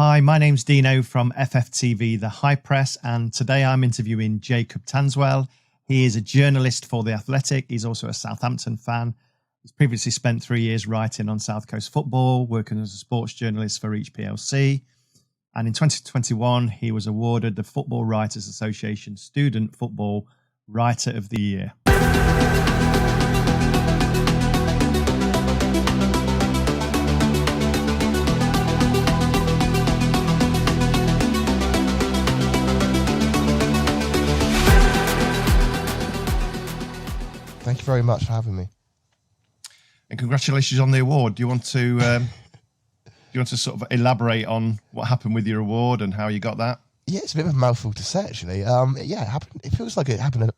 Hi, my name's Dino from FFTV, the High Press, and today I'm interviewing Jacob Tanswell. He is a journalist for The Athletic. He's also a Southampton fan. He's previously spent 3 years writing on South Coast football, working as a sports journalist for Reach PLC. And in 2021, he was awarded the Football Writers Association Student Football Writer of the Year. Thank you very much for having me. And congratulations on the award. Do you want to sort of elaborate on what happened with your award and how you got that? Yeah, it's a bit of a mouthful to say, actually. Yeah, it happened. It feels like it happened,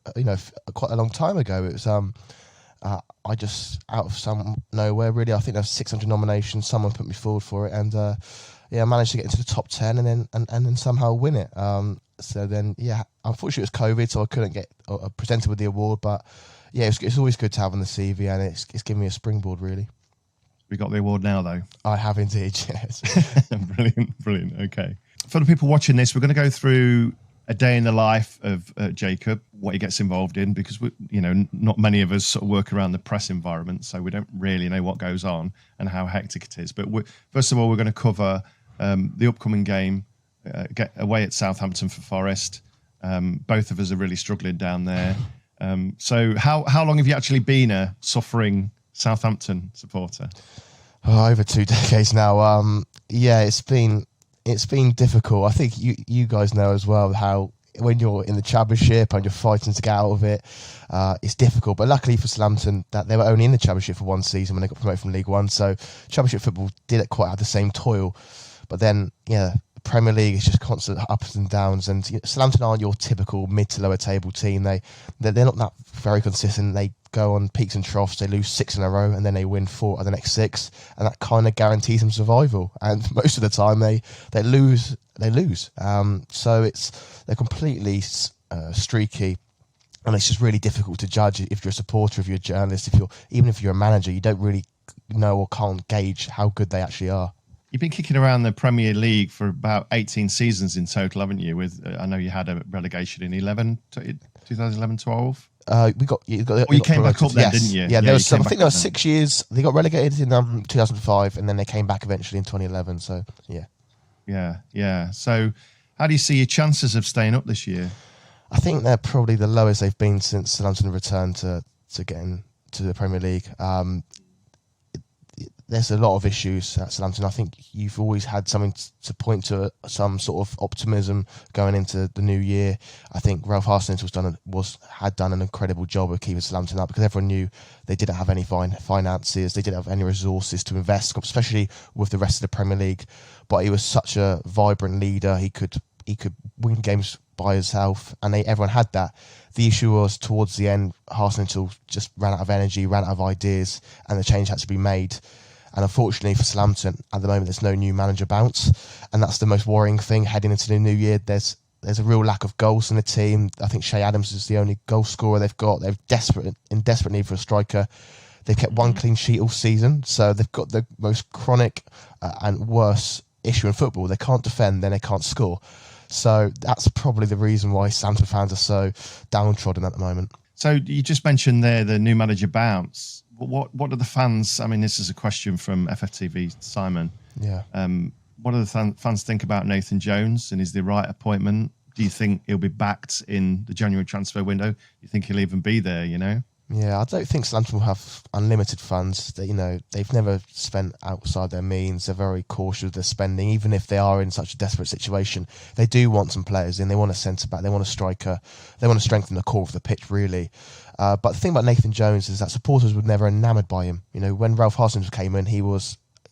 quite a long time ago. It was, I just out of nowhere, really. I think there was 600 nominations. Someone put me forward for it, and I managed to get into the top 10, and then somehow win it. So then, unfortunately, it was COVID, so I couldn't get presented with the award, but. Yeah, it's always good to have on the CV, and it's given me a springboard, really. We got the award now, though. I have indeed, yes. Brilliant. Okay. For the people watching this, we're going to go through a day in the life of Jacob, what he gets involved in, because not many of us sort of work around the press environment, so we don't really know what goes on and how hectic it is. But first of all, we're going to cover the upcoming game away at Southampton for Forest. Both of us are really struggling down there. So how long have you actually been a suffering Southampton supporter? Over 2 decades now. It's been difficult. I think you guys know as well how when you're in the Championship and you're fighting to get out of it, it's difficult. But luckily for Southampton, that they were only in the Championship for one season when they got promoted from League One. So Championship football didn't quite have the same toil. But then, Premier League is just constant ups and downs, and Southampton aren't your typical mid to lower table team. They're not that very consistent. They go on peaks and troughs. They lose 6 in a row, and then they win 4 of the next 6, and that kind of guarantees them survival. And most of the time, they lose. So they're completely streaky, and it's just really difficult to judge if you're a supporter, if you're a journalist, even if you're a manager. You don't really know or can't gauge how good they actually are. You've been kicking around the Premier League for about 18 seasons in total, haven't you? I know you had a relegation in 2011-12. You came back up then, didn't you? Yeah, there was I think there was 6 years. They got relegated in 2005, and then they came back eventually in 2011. So yeah. So how do you see your chances of staying up this year? I think they're probably the lowest they've been since Southampton returned to getting to the Premier League. There's a lot of issues at Southampton. I think you've always had something to point to, some sort of optimism going into the new year. I think Ralph Hasenhüttl had done an incredible job of keeping Southampton up, because everyone knew they didn't have any finances, they didn't have any resources to invest, especially with the rest of the Premier League. But he was such a vibrant leader. He could win games by himself, and everyone had that. The issue was towards the end, Hasenhüttl just ran out of energy, ran out of ideas, and the change had to be made. And unfortunately for Southampton, at the moment, there's no new manager bounce. And that's the most worrying thing heading into the new year. There's a real lack of goals in the team. I think Shea Adams is the only goal scorer they've got. They're in desperate need for a striker. They've kept one clean sheet all season. So they've got the most chronic and worst issue in football. They can't defend, then they can't score. So that's probably the reason why Southampton fans are so downtrodden at the moment. So you just mentioned there the new manager bounce. What are the fans? I mean, this is a question from FFTV Simon. Yeah. What do the fans think about Nathan Jones, and is the right appointment? Do you think he'll be backed in the January transfer window? Do you think he'll even be there? Yeah, I don't think Southampton will have unlimited funds. They've never spent outside their means. They're very cautious with their spending, even if they are in such a desperate situation. They do want some players in. They want a centre back. They want a striker. They want to strengthen the core of the pitch, really. But the thing about Nathan Jones is that supporters were never enamoured by him. When Ralph Hasenhüttl came in, he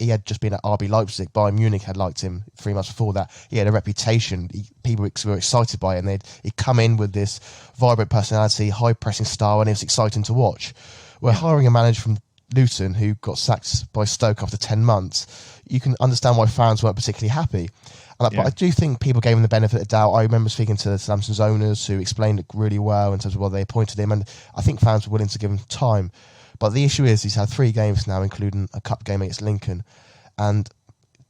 had just been at RB Leipzig. Bayern Munich had liked him 3 months before that. He had a reputation. People were excited by it, and he'd come in with this vibrant personality, high pressing style, and it was exciting to watch. We're hiring a manager from Luton who got sacked by Stoke after 10 months. You can understand why fans weren't particularly happy. But I do think people gave him the benefit of the doubt. I remember speaking to the Southampton's owners who explained it really well in terms of why they appointed him, and I think fans were willing to give him time. But the issue is he's had 3 games now, including a cup game against Lincoln, and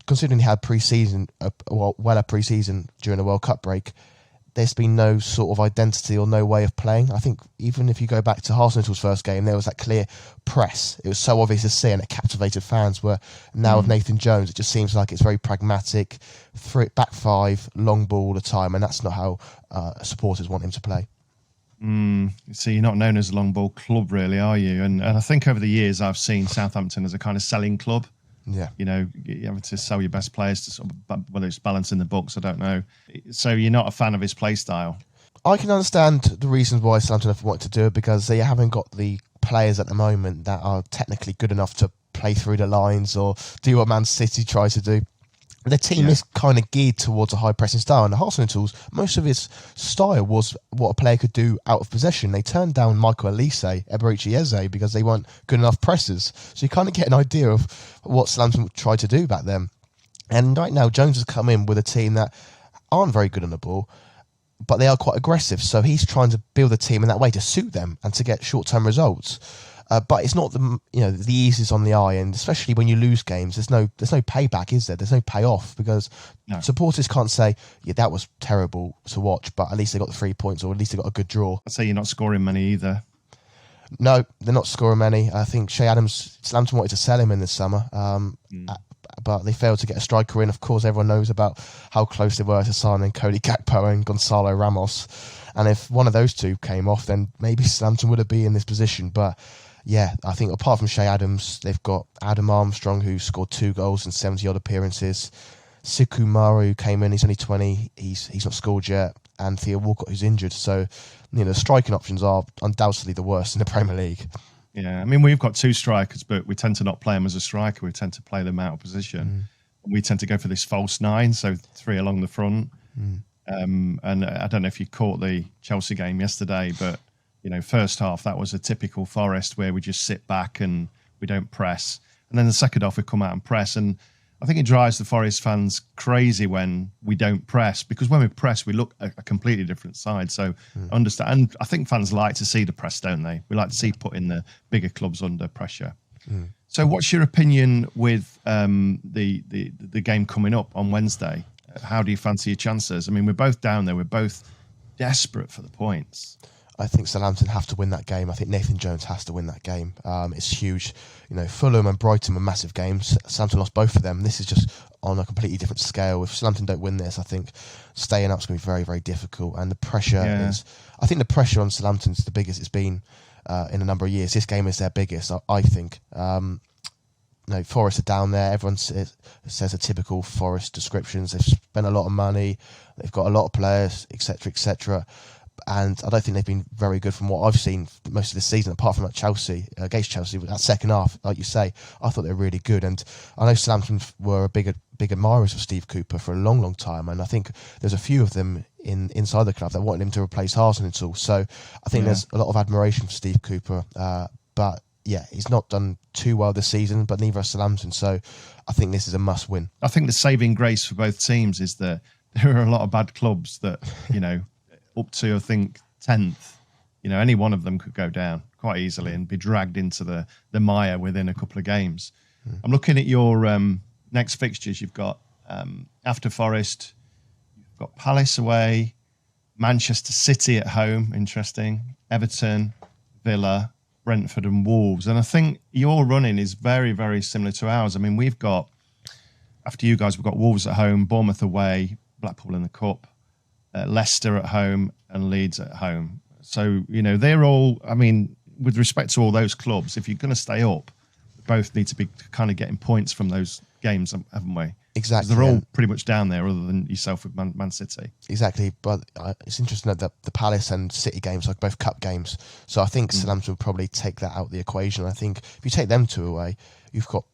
considering he had pre-season, well a pre-season during the World Cup break, there's been no sort of identity or no way of playing. I think even if you go back to Arsenal's first game, there was that clear press. It was so obvious to see and it captivated fans, where now with Nathan Jones, it just seems like it's very pragmatic, back five, long ball all the time, and that's not how supporters want him to play. So you're not known as a long ball club, really, are you? And I think over the years I've seen Southampton as a kind of selling club. Yeah, you know, you have to sell your best players to sort of, whether it's balancing the books, I don't know. So you're not a fan of his play style. I can understand the reasons why Southampton have wanted to do it, because they haven't got the players at the moment that are technically good enough to play through the lines or do what Man City tries to do. The team is kind of geared towards a high pressing style, and the Arsenal, most of his style was what a player could do out of possession. They turned down Michael Elise, Eberici Eze, because they weren't good enough pressers. So you kind of get an idea of what Southampton tried to do back then. And right now, Jones has come in with a team that aren't very good on the ball, but they are quite aggressive. So he's trying to build a team in that way to suit them and to get short-term results. But it's not the easiest on the eye, and especially when you lose games, there's no payback, is there? There's no payoff, because supporters can't say, yeah, that was terrible to watch, but at least they got the 3 points, or at least they got a good draw. I'd say you're not scoring many either. No, they're not scoring many. I think Shea Adams, Southampton wanted to sell him in this summer, but they failed to get a striker in. Of course, everyone knows about how close they were to signing Cody Gakpo and Gonzalo Ramos, and if one of those two came off, then maybe Southampton would have been in this position. But yeah, I think apart from Shea Adams, they've got Adam Armstrong, who scored 2 goals in 70-odd appearances. Siku Maru came in, he's only 20, he's not scored yet. And Theo Walcott, who's injured. So, the striking options are undoubtedly the worst in the Premier League. Yeah, I mean, we've got 2 strikers, but we tend to not play them as a striker. We tend to play them out of position. We tend to go for this false 9, so 3 along the front. And I don't know if you caught the Chelsea game yesterday, but first half, that was a typical Forest where we just sit back and we don't press. And then the second half, we come out and press. And I think it drives the Forest fans crazy when we don't press, because when we press, we look a completely different side. So understand. And I think fans like to see the press, don't they? We like to see putting the bigger clubs under pressure. So what's your opinion with the game coming up on Wednesday? How do you fancy your chances? I mean, we're both down there. We're both desperate for the points. I think Southampton have to win that game. I think Nathan Jones has to win that game. It's huge. Fulham and Brighton were massive games. Southampton lost both of them. This is just on a completely different scale. If Southampton don't win this, I think staying up is going to be very, very difficult. And the pressure is... I think the pressure on Southampton is the biggest it's been in a number of years. This game is their biggest, I think. Forest are down there. Everyone says the typical Forest descriptions. They've spent a lot of money. They've got a lot of players, etc., etc., and I don't think they've been very good from what I've seen most of this season, apart from against Chelsea, that second half, like you say, I thought they were really good. And I know Southampton were a big admirers of Steve Cooper for a long, long time. And I think there's a few of them inside the club that wanted him to replace Arsenal. So I think there's a lot of admiration for Steve Cooper. But yeah, he's not done too well this season, but neither has Southampton. So I think this is a must win. I think the saving grace for both teams is that there are a lot of bad clubs that, up to, I think, 10th, any one of them could go down quite easily and be dragged into the mire within a couple of games. I'm looking at your next fixtures. You've got, after Forest, you've got Palace away, Manchester City at home, interesting, Everton, Villa, Brentford and Wolves. And I think your running is very, very similar to ours. I mean, we've got, after you guys, we've got Wolves at home, Bournemouth away, Blackpool in the Cup, Leicester at home and Leeds at home. So, they're all, I mean, with respect to all those clubs, if you're going to stay up, both need to be kind of getting points from those games, haven't we? Exactly. They're all pretty much down there other than yourself with Man City. Exactly. But it's interesting that the Palace and City games are both cup games. So I think Southampton will probably take that out of the equation. I think if you take them two away, you've got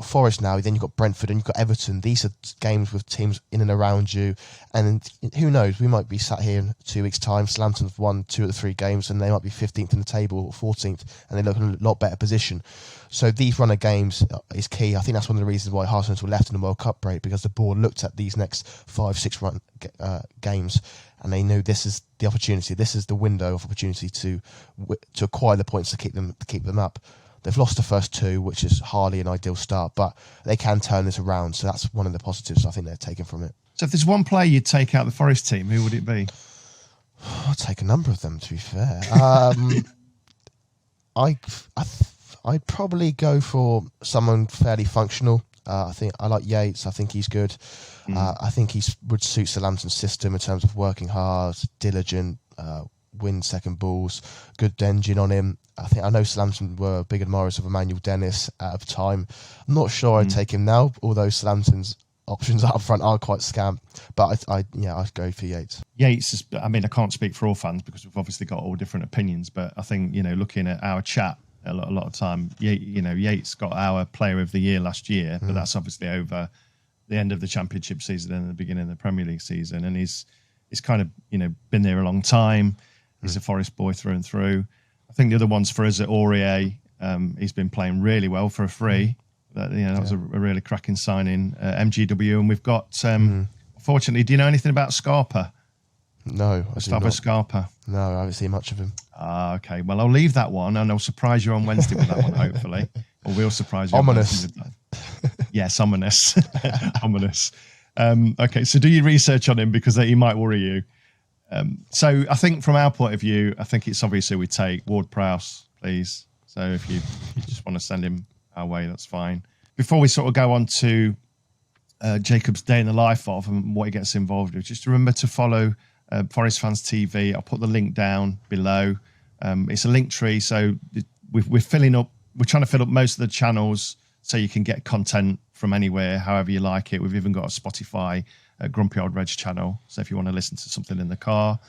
Forest now, then you've got Brentford and you've got Everton. These are games with teams in and around you. And who knows, we might be sat here in 2 weeks' time. Southampton have won 2 of the 3 games and they might be 15th in the table or 14th and they look in a lot better position. So these run of games is key. I think that's one of the reasons why Arsenal were left in the World Cup break, because the board looked at these next 5-6 run games and they knew this is the opportunity. This is the window of opportunity to acquire the points to keep them up. They've lost the first two, which is hardly an ideal start, but they can turn this around. So that's one of the positives I think they're taking from it. So if there's one player you'd take out the Forest team, who would it be? I'd take a number of them, to be fair. I'd probably go for someone fairly functional. I think I like Yates. I think he's good. I think he would suit Southampton's system in terms of working hard, diligent, win second balls, good engine on him. I know Southampton were big admirers of Emmanuel Dennis at the time. I'm not sure I'd take him now, although Southampton's options up front are quite scant. But I'd go for Yates. Yates is, I mean, I can't speak for all fans because we've obviously got all different opinions, but I think, looking at our chat a lot of time, Yates got our player of the year last year, but that's obviously over the end of the Championship season and the beginning of the Premier League season. And he's kind of, been there a long time. He's a Forest boy through and through. I think the other ones for us at Aurier, he's been playing really well for a free. That was a really cracking signing. MGW, and we've got, unfortunately, do you know anything about Scarpa? No, Gustavo Scarpa. No, I haven't seen much of him. Okay, well, I'll leave that one, and I'll surprise you on Wednesday with that one, hopefully. Or we'll surprise you. Ominous. On Wednesday with that. Yes, ominous. Ominous. Okay, so do your research on him because he might worry you. So I think from our point of view, I think it's obvious who we take. Ward-Prowse, please. So if you just want to send him our way, that's fine. Before we sort of go on to Jacob's day in the life of and what he gets involved with, just remember to follow Forest Fans TV. I'll put the link down below. It's a link tree, so we're filling up. We're trying to fill up most of the channels so you can get content from anywhere, however you like it. We've even got a Spotify Grumpy Old Reg channel, so if you want to listen to something in the car,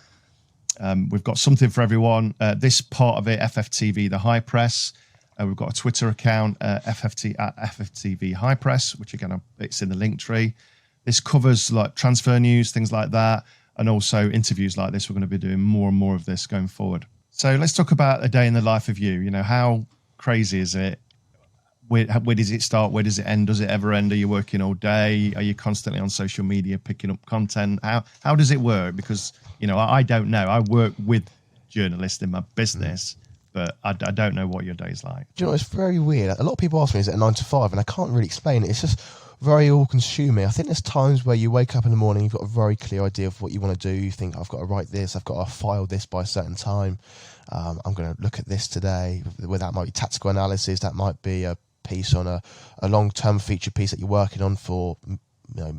we've got something for everyone. This part of it, FFTV, the High Press. We've got a Twitter account, FFTV High Press, which again, it's in the link tree. This covers like transfer news, things like that, and also interviews like this. We're going to be doing more and more of this going forward. So let's talk about a day in the life of you. How crazy is it? Where does it start? Where does it end? Does it ever end? Are you working all day? Are you constantly on social media picking up content? How does it work? Because, I don't know. I work with journalists in my business, but I don't know what your day's like. Do you know, it's very weird. A lot of people ask me, is it a 9 to 5? And I can't really explain it. It's just very all-consuming. I think there's times where you wake up in the morning, you've got a very clear idea of what you want to do. You think, I've got to write this, I've got to file this by a certain time. I'm going to look at this today. Where that might be tactical analysis, that might be a piece on a long-term feature piece that you're working on for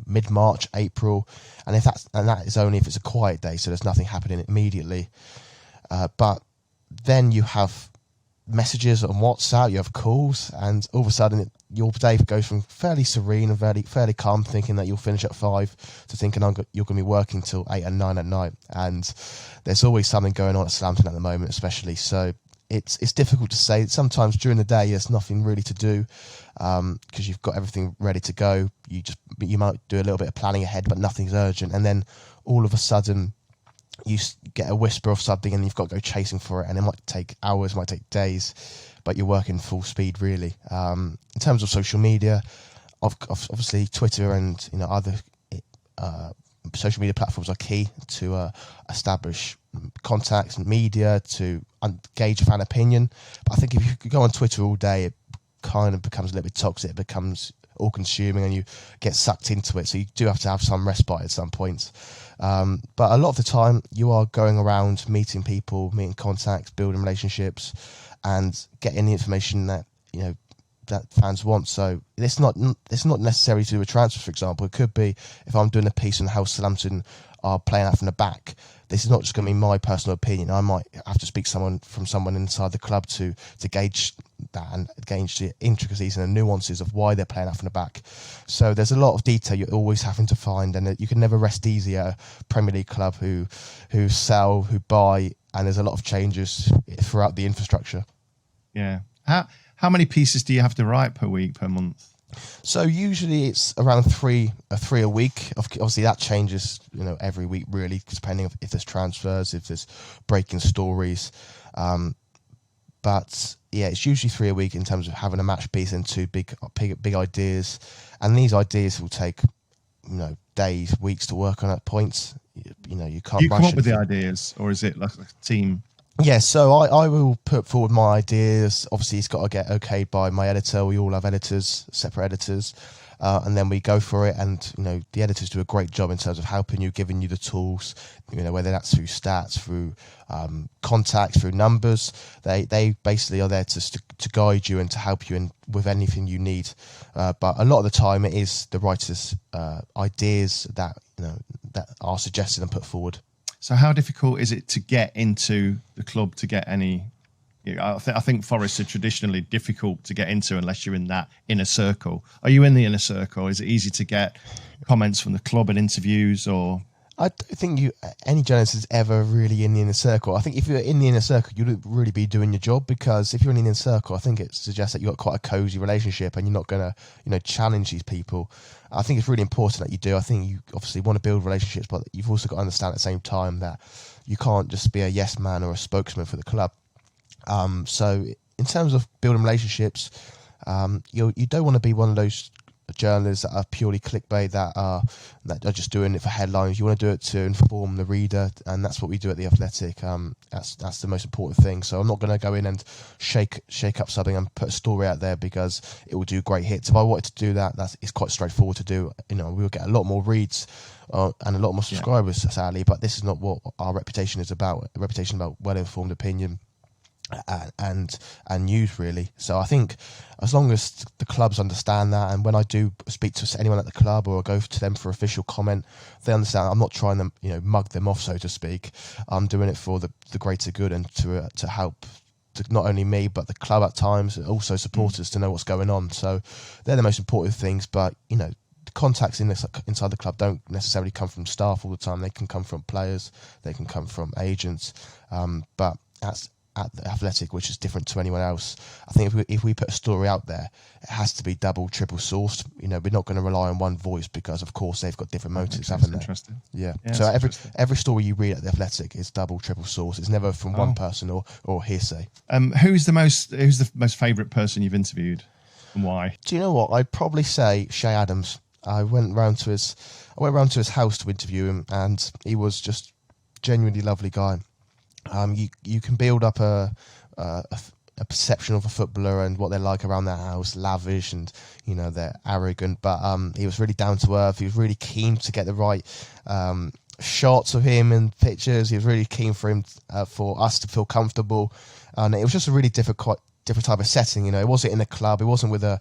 mid-March, April, and that is only if it's a quiet day, so there's nothing happening immediately. But then you have messages on WhatsApp, you have calls, and all of a sudden your day goes from fairly serene and fairly calm, thinking that you'll finish at 5, to thinking you're going to be working till 8 and 9 at night. And there's always something going on at Southampton at the moment, especially. So it's difficult to say. Sometimes during the day there's nothing really to do because you've got everything ready to go. You might do a little bit of planning ahead, but nothing's urgent. And then all of a sudden you get a whisper of something and you've got to go chasing for it, and it might take hours, might take days, but you're working full speed really. In terms of social media, obviously Twitter and other social media platforms are key to establish contacts and media, to gauge fan opinion. But I think if you go on Twitter all day, it kind of becomes a little bit toxic. It becomes all-consuming and you get sucked into it. So you do have to have some respite at some points. But a lot of the time you are going around meeting people, meeting contacts, building relationships, and getting the information that that fans want. So it's not necessary to do a transfer, for example. It could be if I'm doing a piece on how Southampton are playing out from the back. This is not just going to be my personal opinion. I might have to speak to someone inside the club to gauge that and gauge the intricacies and the nuances of why they're playing out from the back. So there's a lot of detail you're always having to find, and you can never rest easy at a Premier League club who sell, who buy, and there's a lot of changes throughout the infrastructure. Yeah. How many pieces do you have to write per week, per month? So usually it's around three a week. Obviously that changes, every week really, depending on if there's transfers, if there's breaking stories. But yeah, it's usually 3 a week in terms of having a match piece and 2 big ideas. And these ideas will take, days, weeks to work on at points. You can't. Do you come up with the ideas, or is it like a team? Yeah, so I will put forward my ideas. Obviously, it's got to get okayed by my editor. We all have editors, separate editors, and then we go for it. And the editors do a great job in terms of helping you, giving you the tools. Whether that's through stats, through contacts, through numbers. They basically are there to guide you and to help you with anything you need. But a lot of the time, it is the writers' ideas that that are suggested and put forward. So how difficult is it to get into the club to get any? I think Forest are traditionally difficult to get into unless you're in that inner circle. Are you in the inner circle? Is it easy to get comments from the club and interviews, or? I don't think any journalist is ever really in the inner circle. I think if you're in the inner circle, you'd really be doing your job, because if you're in the inner circle, I think it suggests that you've got quite a cozy relationship and you're not going to, challenge these people. I think it's really important that you do. I think you obviously want to build relationships, but you've also got to understand at the same time that you can't just be a yes man or a spokesman for the club. So in terms of building relationships, you don't want to be one of those journalists that are purely clickbait, that are just doing it for headlines. You want to do it to inform the reader, and that's what we do at The Athletic. That's the most important thing. So I'm not going to go in and shake up something and put a story out there because it will do great hits. If I wanted to do that, it's quite straightforward to do. We'll get a lot more reads and a lot more subscribers, sadly, but this is not what our reputation is about. A reputation about well-informed opinion and news, really. So I think as long as the clubs understand that, and when I do speak to anyone at the club or I go to them for official comment, they understand I'm not trying to mug them off, so to speak. I'm doing it for the greater good and to help not only me but the club at times, also supporters, to know what's going on. So they're the most important things. But the contacts inside the club don't necessarily come from staff all the time. They can come from players, they can come from agents, but that's at The Athletic, which is different to anyone else. I think if we put a story out there, it has to be double, triple sourced. We're not going to rely on one voice, because of course they've got different motives, haven't they? Interesting. Yeah. So every story you read at The Athletic is double, triple sourced. It's never from one person or hearsay. Who's the most favourite person you've interviewed, and why? Do you know what? I'd probably say Shay Adams. I went round to his house to interview him, and he was just genuinely lovely guy. You can build up a perception of a footballer and what they're like around their house, lavish and they're arrogant, but he was really down to earth. He was really keen to get the right shots of him and pictures. He was really keen for us to feel comfortable, and it was just a really different type of setting. It wasn't in a club. It wasn't with a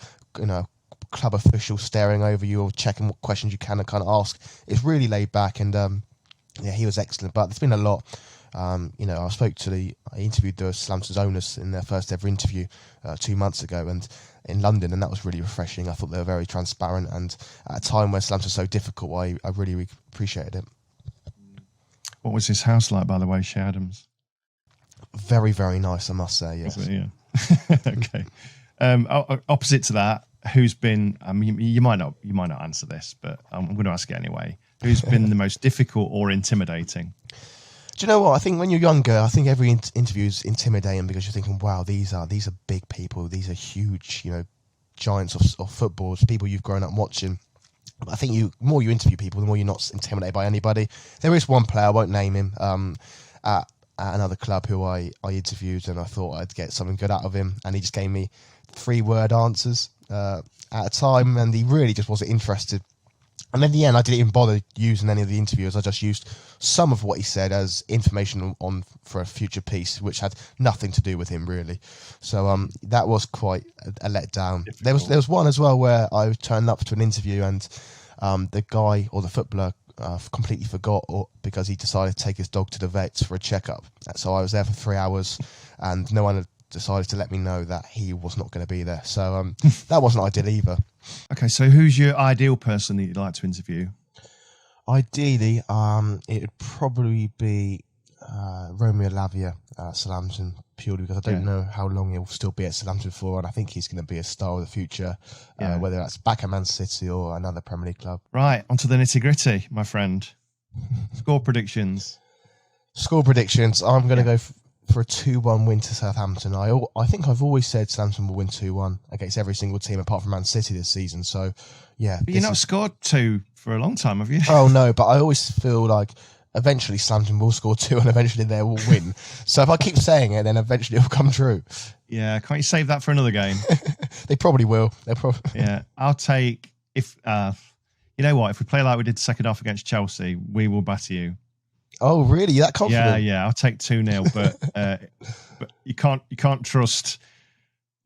club official staring over you or checking what questions you can and kind of ask. It's really laid back, and he was excellent. But there's been a lot. I interviewed the Southamptons owners in their first ever interview 2 months ago, and in London, and that was really refreshing. I thought they were very transparent, and at a time when Southampton was so difficult, I really appreciated it. What was his house like, by the way, Shay Adams? Very, very nice, I must say. Yes. Yeah. Okay. Opposite to that, who's been? I mean, you might not answer this, but I'm going to ask it anyway. Who's been the most difficult or intimidating? Do you know what? I think when you're younger, I think every interview is intimidating, because you're thinking, wow, these are big people. These are huge, giants of football, people you've grown up watching. But I think the more you interview people, the more you're not intimidated by anybody. There is one player, I won't name him, at another club who I interviewed, and I thought I'd get something good out of him. And he just gave me 3-word answers at a time, and he really just wasn't interested. And in the end, I didn't even bother using any of the interviews. I just used some of what he said as information for a future piece, which had nothing to do with him, really. So that was quite a letdown. There was one as well where I turned up to an interview, and the guy or the footballer completely forgot, because he decided to take his dog to the vets for a checkup. So I was there for 3 hours, and no one had decided to let me know that he was not going to be there. So that wasn't ideal either. Okay, so who's your ideal person that you'd like to interview? Ideally, it would probably be Romeo Lavia at Southampton, purely because I don't know how long he'll still be at Southampton for, and I think he's going to be a star of the future, whether that's back at Man City or another Premier League club. Right, onto the nitty-gritty, my friend. Score predictions. I'm going to go for a 2-1 win to Southampton. I think I've always said Southampton will win 2-1 against every single team apart from Man City this season. So, yeah. But you've not scored 2 for a long time, have you? Oh, no, but I always feel like eventually Southampton will score 2 and eventually they will win. So if I keep saying it, then eventually it'll come true. Yeah, can't you save that for another game? They probably will. Yeah, I'll take if you know what, if we play like we did the second half against Chelsea, we will batter you. Oh, really? You're that confident? Yeah, I'll take 2-0, but you can't trust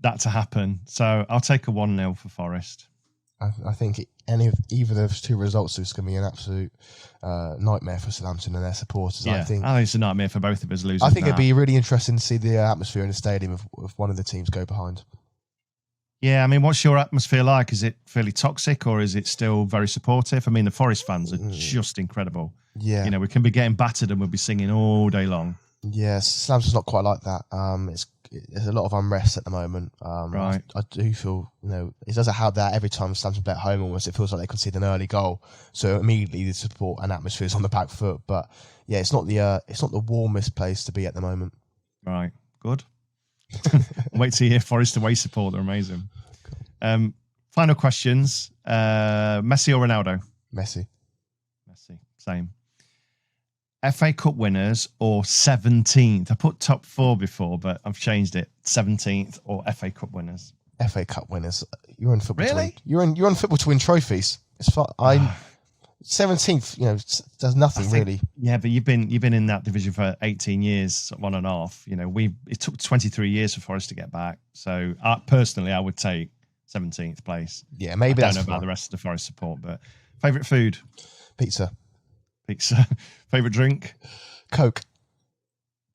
that to happen. So I'll take a 1-0 for Forest. I think either of those two results is going to be an absolute nightmare for Southampton and their supporters. Yeah, I think it's a nightmare for both of us losing. I think it'd be really interesting to see the atmosphere in the stadium if one of the teams go behind. Yeah, I mean, what's your atmosphere like? Is it fairly toxic or is it still very supportive? I mean, the Forest fans are just incredible. Yeah. You know, we can be getting battered and we'll be singing all day long. Yeah, Southampton's not quite like that. There's a lot of unrest at the moment. Right. I do feel, it doesn't have that every time Southampton play at home almost. It feels like they concede an early goal. So immediately the support and atmosphere is on the back foot. But yeah, it's not the warmest place to be at the moment. Right. Good. Wait till you hear Forest away support. They're amazing. Final questions. Messi or Ronaldo? Messi. Same. FA Cup winners or 17th? I put top 4 before, but I've changed it. 17th or FA Cup winners? FA Cup winners. You're in football. Really? You're in football to win trophies. It's fine. 17th. Does nothing really. Yeah, but you've been in that division for 18 years, on and off. It took 23 years for Forest to get back. So personally, I would take 17th place. Yeah, maybe I don't know about the rest of the Forest support, but favourite food? Pizza. Favourite drink? Coke.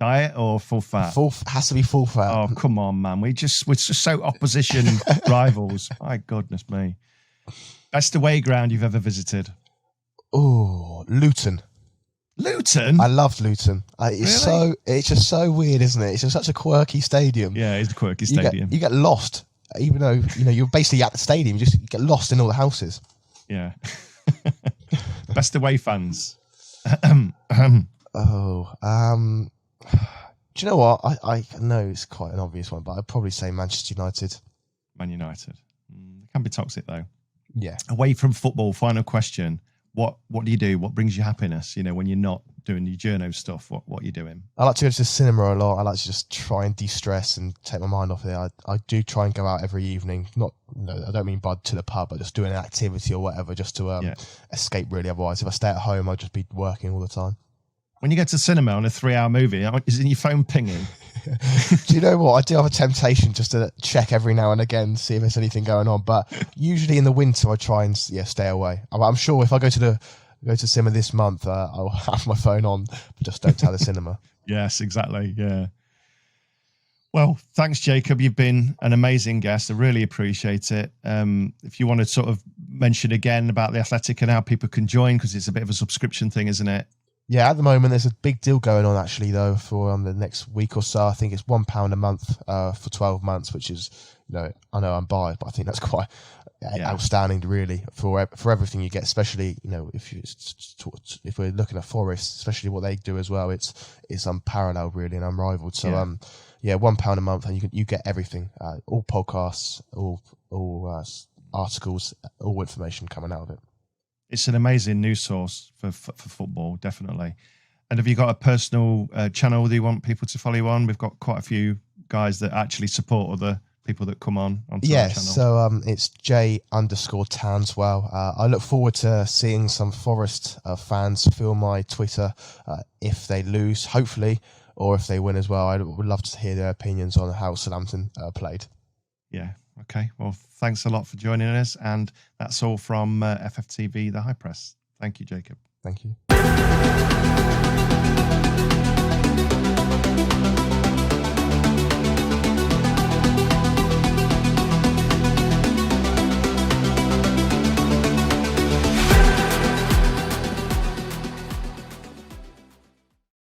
Diet or full fat? Has to be full fat. Oh, come on, man. We're just so opposition rivals. My goodness me. Best away ground you've ever visited? Oh, Luton. Luton? I loved Luton. Really? It's just so weird, isn't it? It's just such a quirky stadium. Yeah, it's a quirky stadium. You get lost, even though you're basically at the stadium. You get lost in all the houses. Yeah. Best away fans? Do you know what? I know it's quite an obvious one, but I'd probably say Manchester United. Man United. It can be toxic though. Yeah. Away from football, final question. What do you do? What brings you happiness? When you're not doing your journo stuff, what are you doing? I like to go to the cinema a lot. I like to just try and de-stress and take my mind off it. I do try and go out every evening. I don't mean to the pub, but just doing an activity or whatever just to escape really. Otherwise, if I stay at home, I'll just be working all the time. When you get to cinema on a 3-hour movie, isn't your phone pinging? Do you know what? I do have a temptation just to check every now and again, see if there's anything going on. But usually in the winter, I try and stay away. I'm sure if I go to cinema this month, I'll have my phone on, but just don't tell the cinema. Yes, exactly. Yeah. Well, thanks, Jacob. You've been an amazing guest. I really appreciate it. If you want to sort of mention again about the Athletic and how people can join, because it's a bit of a subscription thing, isn't it? Yeah, at the moment there's a big deal going on actually though for the next week or so. I think it's £1 a month for 12 months, which is I know I'm biased, but I think that's quite outstanding really for everything you get, especially if we're looking at Forest, especially what they do as well. It's unparalleled really and unrivaled. So £1 a month and you get everything, all podcasts, all articles, all information coming out of it. It's an amazing news source for football, definitely. And have you got a personal channel that you want people to follow you on? We've got quite a few guys that actually support other people that come onto our channel. Yeah, so it's J_Tanswell. I look forward to seeing some Forest fans fill my Twitter if they lose, hopefully, or if they win as well. I would love to hear their opinions on how Southampton played. Yeah. Okay. Well, thanks a lot for joining us. And that's all from FFTV, The High Press. Thank you, Jacob. Thank you.